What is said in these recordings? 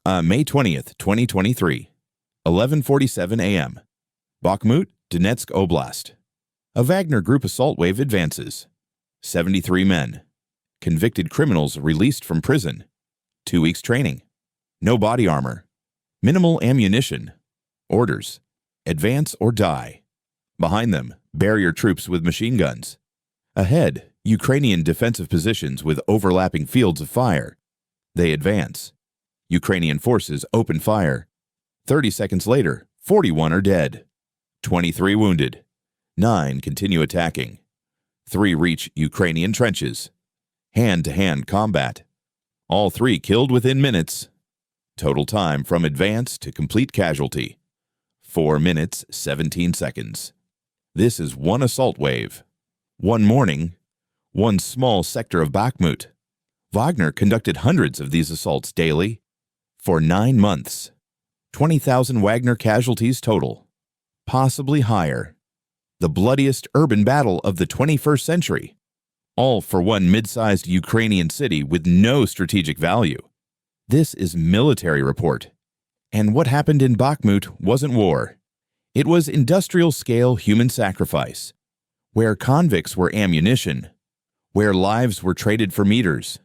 May 20th, 2023, 11:47 a.m. Bakhmut, Donetsk Oblast. A Wagner Group assault wave advances. 73 men. Convicted criminals released from prison. 2 weeks training. No body armor. Minimal ammunition. Orders: advance or die. Behind them, barrier troops with machine guns. Ahead, Ukrainian defensive positions with overlapping fields of fire. They advance. Ukrainian forces open fire. 30 seconds later, 41 are dead. 23 wounded. 9 continue attacking. 3 reach Ukrainian trenches. Hand-to-hand combat. All 3 killed within minutes. Total time from advance to complete casualty: 4 minutes, 17 seconds. This is one assault wave. One morning, one small sector of Bakhmut. Wagner conducted hundreds of these assaults daily for 9 months. 20,000 Wagner casualties total, possibly higher. The bloodiest urban battle of the 21st century, all for one mid-sized Ukrainian city with no strategic value. This is MilitaryReport. And what happened in Bakhmut wasn't war. It was industrial-scale human sacrifice, where convicts were ammunition, where lives were traded for meters,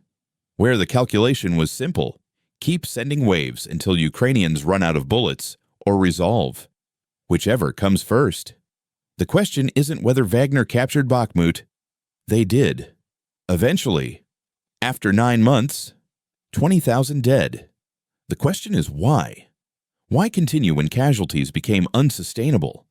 where the calculation was simple: keep sending waves until Ukrainians run out of bullets or resolve, whichever comes first. The question isn't whether Wagner captured Bakhmut. They did. Eventually. After 9 months, 20,000 dead. The question is why? Why continue when casualties became unsustainable?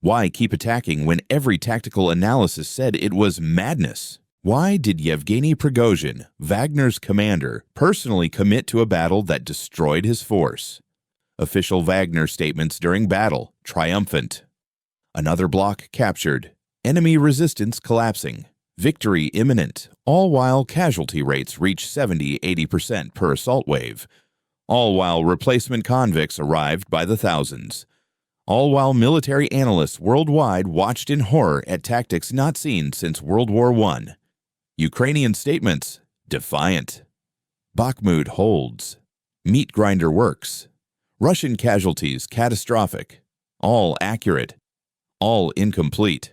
Why keep attacking when every tactical analysis said it was madness? Why did Yevgeny Prigozhin, Wagner's commander, personally commit to a battle that destroyed his force? Official Wagner statements during battle: triumphant. Another block captured. Enemy resistance collapsing. Victory imminent, all while casualty rates reach 70–80% per assault wave. All while replacement convicts arrived by the thousands. All while military analysts worldwide watched in horror at tactics not seen since World War I. Ukrainian statements: defiant. Bakhmut holds. Meat grinder works. Russian casualties catastrophic. All accurate. All incomplete.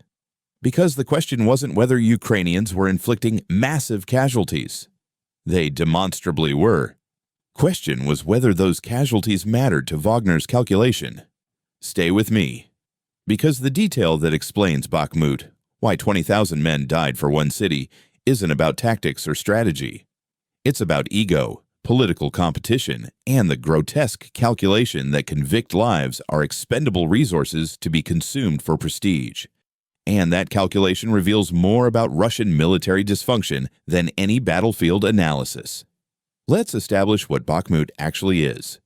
Because the question wasn't whether Ukrainians were inflicting massive casualties. They demonstrably were. Question was whether those casualties mattered to Wagner's calculation. Stay with me. Because the detail that explains Bakhmut, why 20,000 men died for one city, isn't about tactics or strategy. It's about ego, political competition, and the grotesque calculation that convict lives are expendable resources to be consumed for prestige. And that calculation reveals more about Russian military dysfunction than any battlefield analysis. Let's establish what Bakhmut actually is.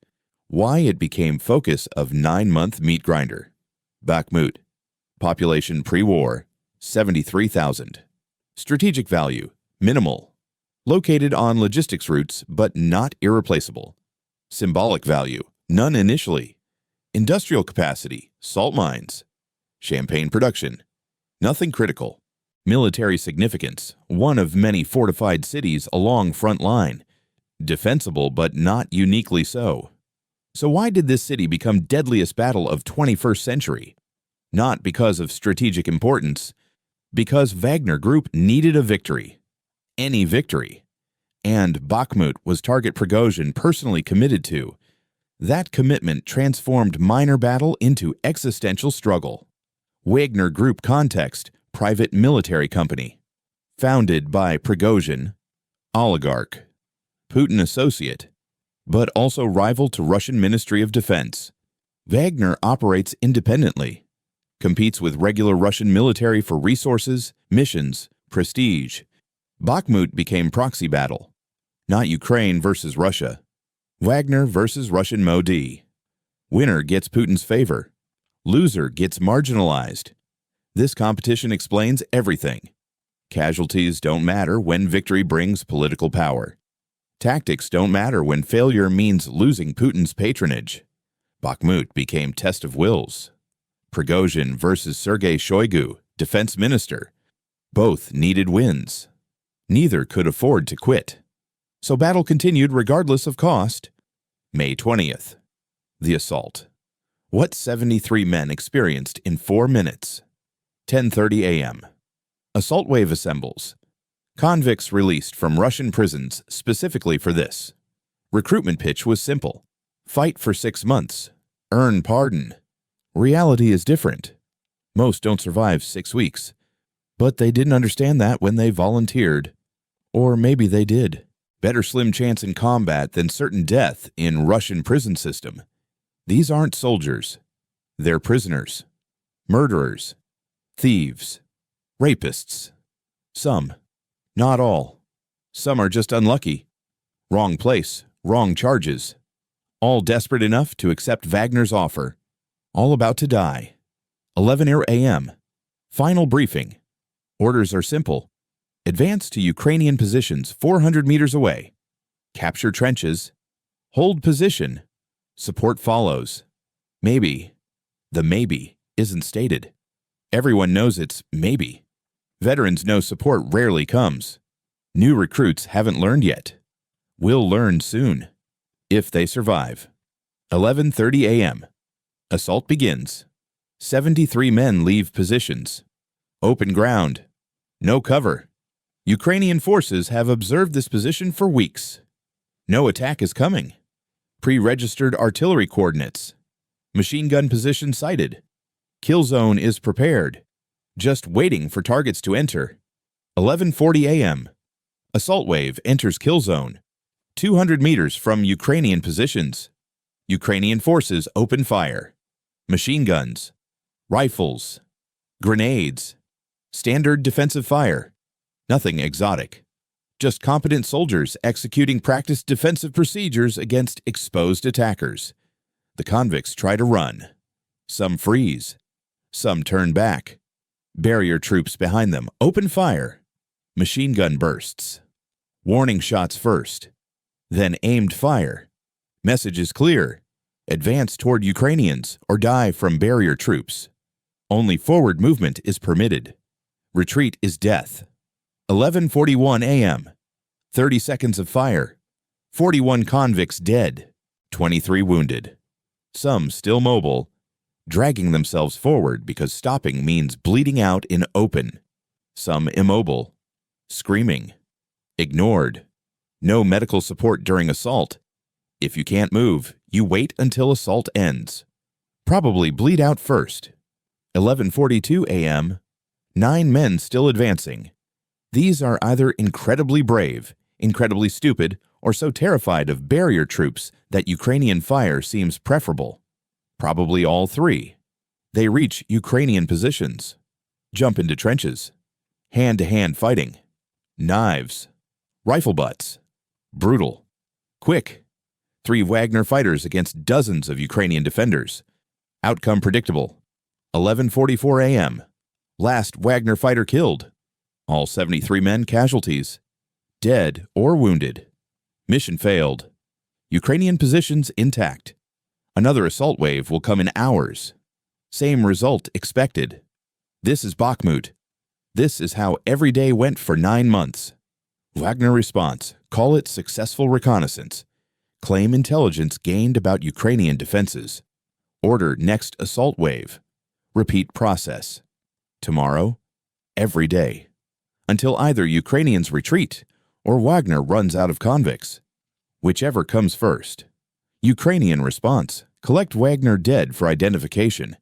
Why it became focus of 9-month meat grinder. Bakhmut. Population pre-war, 73,000. Strategic value, minimal. Located on logistics routes, but not irreplaceable. Symbolic value, none initially. Industrial capacity, salt mines. Champagne production, nothing critical. Military significance, one of many fortified cities along front line. Defensible, but not uniquely so. So why did this city become deadliest battle of 21st century? Not because of strategic importance, because Wagner Group needed a victory. Any victory. And Bakhmut was target Prigozhin personally committed to. That commitment transformed minor battle into existential struggle. Wagner Group context: private military company. Founded by Prigozhin, oligarch. Putin associate, but also rival to Russian Ministry of Defense. Wagner operates independently, competes with regular Russian military for resources, missions, prestige. Bakhmut became proxy battle. Not Ukraine versus Russia. Wagner versus Russian Modi. Winner gets Putin's favor. Loser gets marginalized. This competition explains everything. Casualties don't matter when victory brings political power. Tactics don't matter when failure means losing Putin's patronage. Bakhmut became test of wills. Prigozhin versus Sergei Shoigu, defense minister. Both needed wins. Neither could afford to quit. So battle continued regardless of cost. May 20th. The assault. What 73 men experienced in 4 minutes. 10:30 a.m. Assault wave assembles. Convicts released from Russian prisons specifically for this. Recruitment pitch was simple. Fight for 6 months. Earn pardon. Reality is different. Most don't survive 6 weeks. But they didn't understand that when they volunteered. Or maybe they did. Better slim chance in combat than certain death in Russian prison system. These aren't soldiers. They're prisoners. Murderers. Thieves. Rapists. Some. Not all. Some are just unlucky. Wrong place, wrong charges. All desperate enough to accept Wagner's offer. All about to die. 11 a.m. Final briefing. Orders are simple. Advance to Ukrainian positions 400 meters away. Capture trenches. Hold position. Support follows. Maybe. The maybe isn't stated. Everyone knows it's maybe. Veterans know support rarely comes. New recruits haven't learned yet. Will learn soon. If they survive. 11:30 a.m. Assault begins. 73 men leave positions. Open ground. No cover. Ukrainian forces have observed this position for weeks. No attack is coming. Pre-registered artillery coordinates. Machine gun position sighted. Kill zone is prepared. Just waiting for targets to enter. 11:40 a.m. Assault wave enters kill zone. 200 meters from Ukrainian positions. Ukrainian forces open fire. Machine guns. Rifles. Grenades. Standard defensive fire. Nothing exotic. Just competent soldiers executing practiced defensive procedures against exposed attackers. The convicts try to run. Some freeze. Some turn back. Barrier troops behind them open fire. Machine gun bursts. Warning shots first. Then aimed fire. Message is clear. Advance toward Ukrainians or die from barrier troops. Only forward movement is permitted. Retreat is death. 11:41 a.m. 30 seconds of fire. 41 convicts dead. 23 wounded. Some still mobile, dragging themselves forward because stopping means bleeding out in open. Some immobile, screaming, ignored. No medical support during assault. If you can't move, you wait until assault ends. Probably bleed out first. 11:42 a.m. 9 men still advancing. These are either incredibly brave, incredibly stupid, or so terrified of barrier troops that Ukrainian fire seems preferable. Probably all three. They reach Ukrainian positions. Jump into trenches. Hand-to-hand fighting. Knives. Rifle butts. Brutal. Quick. 3 Wagner fighters against dozens of Ukrainian defenders. Outcome predictable. 11:44 a.m. Last Wagner fighter killed. All 73 men casualties. Dead or wounded. Mission failed. Ukrainian positions intact. Another assault wave will come in hours. Same result expected. This is Bakhmut. This is how every day went for 9 months. Wagner response. Call it successful reconnaissance. Claim intelligence gained about Ukrainian defenses. Order next assault wave. Repeat process. Tomorrow, every day. Until either Ukrainians retreat or Wagner runs out of convicts. Whichever comes first. Ukrainian response. Collect Wagner dead for identification.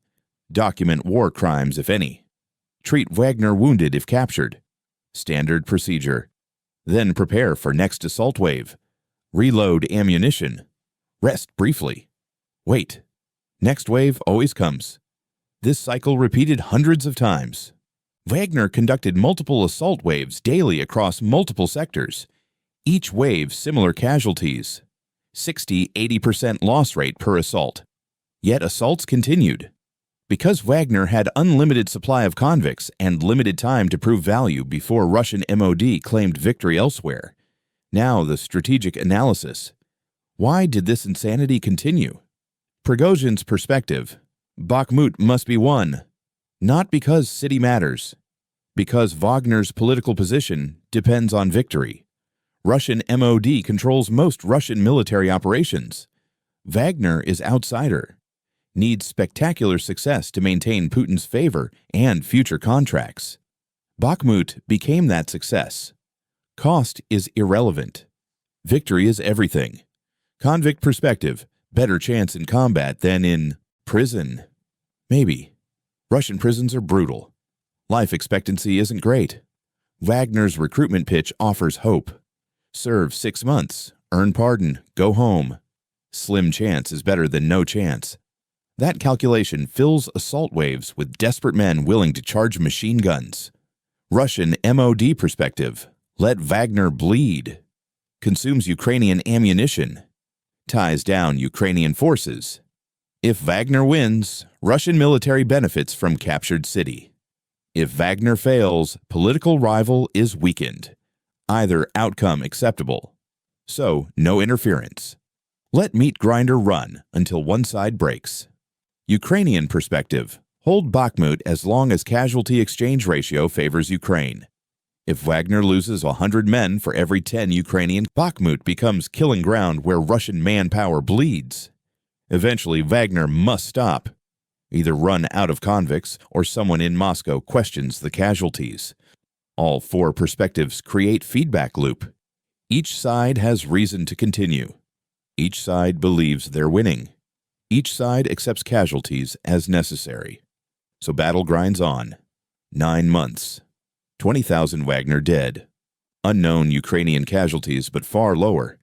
Document war crimes if any. Treat Wagner wounded if captured. Standard procedure. Then prepare for next assault wave. Reload ammunition. Rest briefly. Wait. Next wave always comes. This cycle repeated hundreds of times. Wagner conducted multiple assault waves daily across multiple sectors. Each wave similar casualties. 60–80% loss rate per assault. Yet assaults continued. Because Wagner had unlimited supply of convicts and limited time to prove value before Russian MOD claimed victory elsewhere. Now the strategic analysis. Why did this insanity continue? Prigozhin's perspective. Bakhmut must be won. Not because city matters. Because Wagner's political position depends on victory. Russian MOD controls most Russian military operations. Wagner is outsider, needs spectacular success to maintain Putin's favor and future contracts. Bakhmut became that success. Cost is irrelevant. Victory is everything. Convict perspective, better chance in combat than in prison. Maybe. Russian prisons are brutal. Life expectancy isn't great. Wagner's recruitment pitch offers hope. Serve 6 months, earn pardon, go home. Slim chance is better than no chance. That calculation fills assault waves with desperate men willing to charge machine guns. Russian MOD perspective, let Wagner bleed. Consumes Ukrainian ammunition. Ties down Ukrainian forces. If Wagner wins, Russian military benefits from captured city. If Wagner fails, political rival is weakened. Either outcome acceptable. So, no interference. Let meat grinder run until one side breaks. Ukrainian perspective, hold Bakhmut as long as casualty exchange ratio favors Ukraine. If Wagner loses 100 men for every 10 Ukrainian, Bakhmut becomes killing ground where Russian manpower bleeds. Eventually, Wagner must stop. Either run out of convicts or someone in Moscow questions the casualties. All 4 perspectives create feedback loop. Each side has reason to continue. Each side believes they're winning. Each side accepts casualties as necessary. So battle grinds on. 9 months. 20,000 Wagner dead. Unknown Ukrainian casualties, but far lower.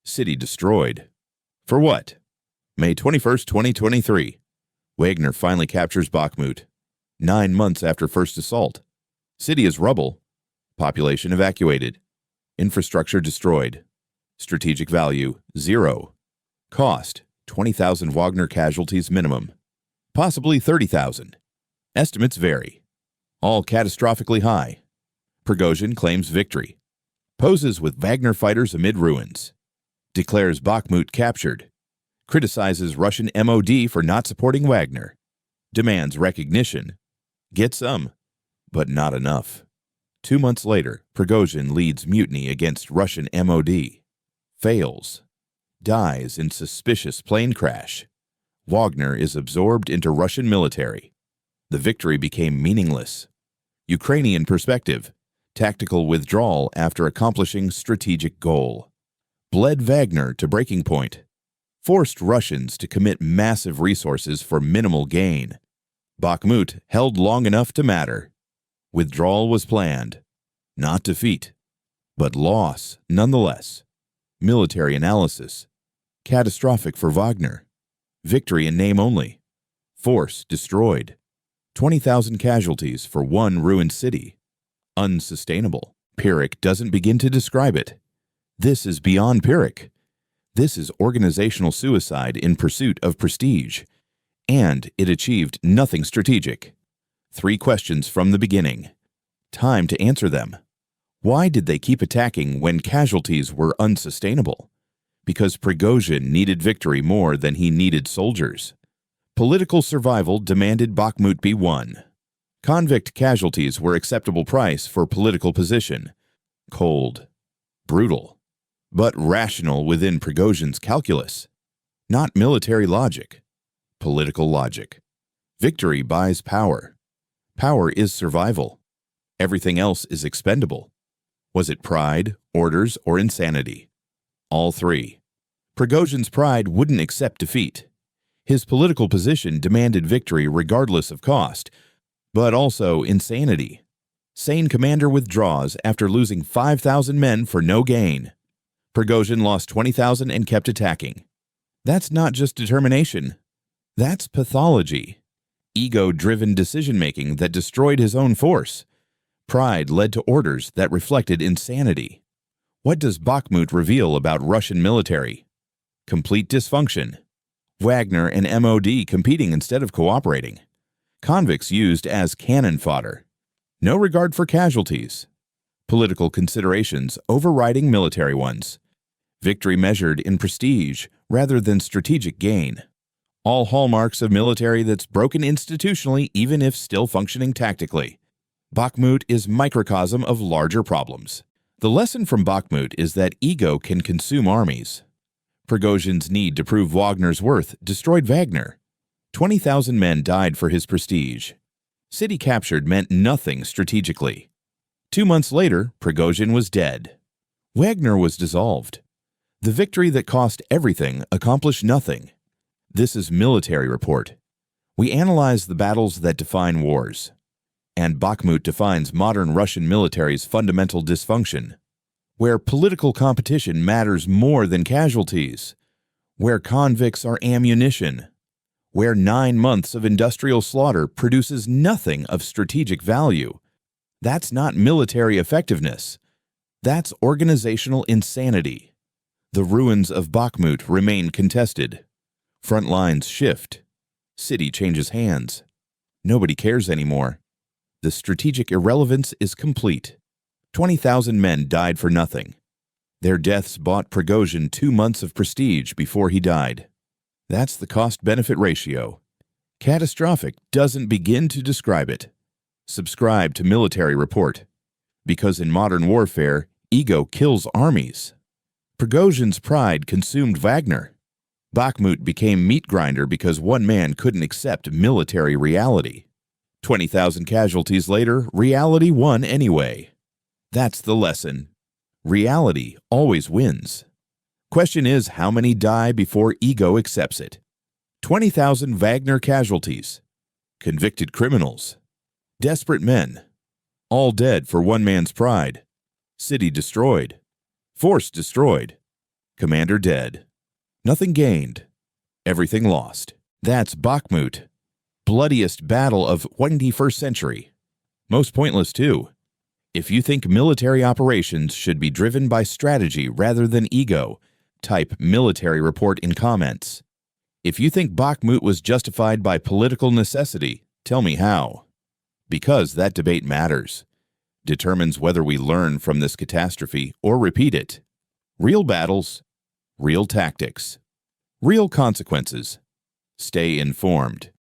City destroyed. For what? May 21st, 2023. Wagner finally captures Bakhmut. 9 months after first assault. City is rubble. Population evacuated. Infrastructure destroyed. Strategic value, 0. Cost, 20,000 Wagner casualties minimum. Possibly 30,000. Estimates vary. All catastrophically high. Prigozhin claims victory. Poses with Wagner fighters amid ruins. Declares Bakhmut captured. Criticizes Russian MOD for not supporting Wagner. Demands recognition. Get some, but not enough. 2 months later, Prigozhin leads mutiny against Russian MOD. Fails. Dies in suspicious plane crash. Wagner is absorbed into Russian military. The victory became meaningless. Ukrainian perspective. Tactical withdrawal after accomplishing strategic goal. Bled Wagner to breaking point. Forced Russians to commit massive resources for minimal gain. Bakhmut held long enough to matter. Withdrawal was planned. Not defeat, but loss nonetheless. Military analysis. Catastrophic for Wagner. Victory in name only. Force destroyed. 20,000 casualties for one ruined city. Unsustainable. Pyrrhic doesn't begin to describe it. This is beyond Pyrrhic. This is organizational suicide in pursuit of prestige. And it achieved nothing strategic. 3 questions from the beginning. Time to answer them. Why did they keep attacking when casualties were unsustainable? Because Prigozhin needed victory more than he needed soldiers. Political survival demanded Bakhmut be won. Convict casualties were acceptable price for political position. Cold. Brutal. But rational within Prigozhin's calculus. Not military logic. Political logic. Victory buys power. Power is survival. Everything else is expendable. Was it pride, orders, or insanity? All 3. Prigozhin's pride wouldn't accept defeat. His political position demanded victory regardless of cost, but also insanity. Sane commander withdraws after losing 5,000 men for no gain. Prigozhin lost 20,000 and kept attacking. That's not just determination. That's pathology. Ego-driven decision-making that destroyed his own force. Pride led to orders that reflected insanity. What does Bakhmut reveal about Russian military? Complete dysfunction. Wagner and MOD competing instead of cooperating. Convicts used as cannon fodder. No regard for casualties. Political considerations overriding military ones. Victory measured in prestige rather than strategic gain. All hallmarks of military that's broken institutionally even if still functioning tactically. Bakhmut is microcosm of larger problems. The lesson from Bakhmut is that ego can consume armies. Prigozhin's need to prove Wagner's worth destroyed Wagner. 20,000 men died for his prestige. City captured meant nothing strategically. 2 months later, Prigozhin was dead. Wagner was dissolved. The victory that cost everything accomplished nothing. This is Military Report. We analyze the battles that define wars. And Bakhmut defines modern Russian military's fundamental dysfunction, where political competition matters more than casualties, where convicts are ammunition, where 9 months of industrial slaughter produces nothing of strategic value. That's not military effectiveness. That's organizational insanity. The ruins of Bakhmut remain contested. Front lines shift. City changes hands. Nobody cares anymore. The strategic irrelevance is complete. 20,000 men died for nothing. Their deaths bought Prigozhin 2 months of prestige before he died. That's the cost-benefit ratio. Catastrophic doesn't begin to describe it. Subscribe to Military Report. Because in modern warfare, ego kills armies. Prigozhin's pride consumed Wagner. Bakhmut became meat grinder because one man couldn't accept military reality. 20,000 casualties later, reality won anyway. That's the lesson. Reality always wins. Question is, how many die before ego accepts it? 20,000 Wagner casualties. Convicted criminals. Desperate men. All dead for one man's pride. City destroyed. Force destroyed. Commander dead. Nothing gained. Everything lost. That's Bakhmut. Bloodiest battle of 21st century. Most pointless too. If you think military operations should be driven by strategy rather than ego, type Military Report in comments. If you think Bakhmut was justified by political necessity, tell me how. Because that debate matters. Determines whether we learn from this catastrophe or repeat it. Real battles, real tactics, real consequences. Stay informed.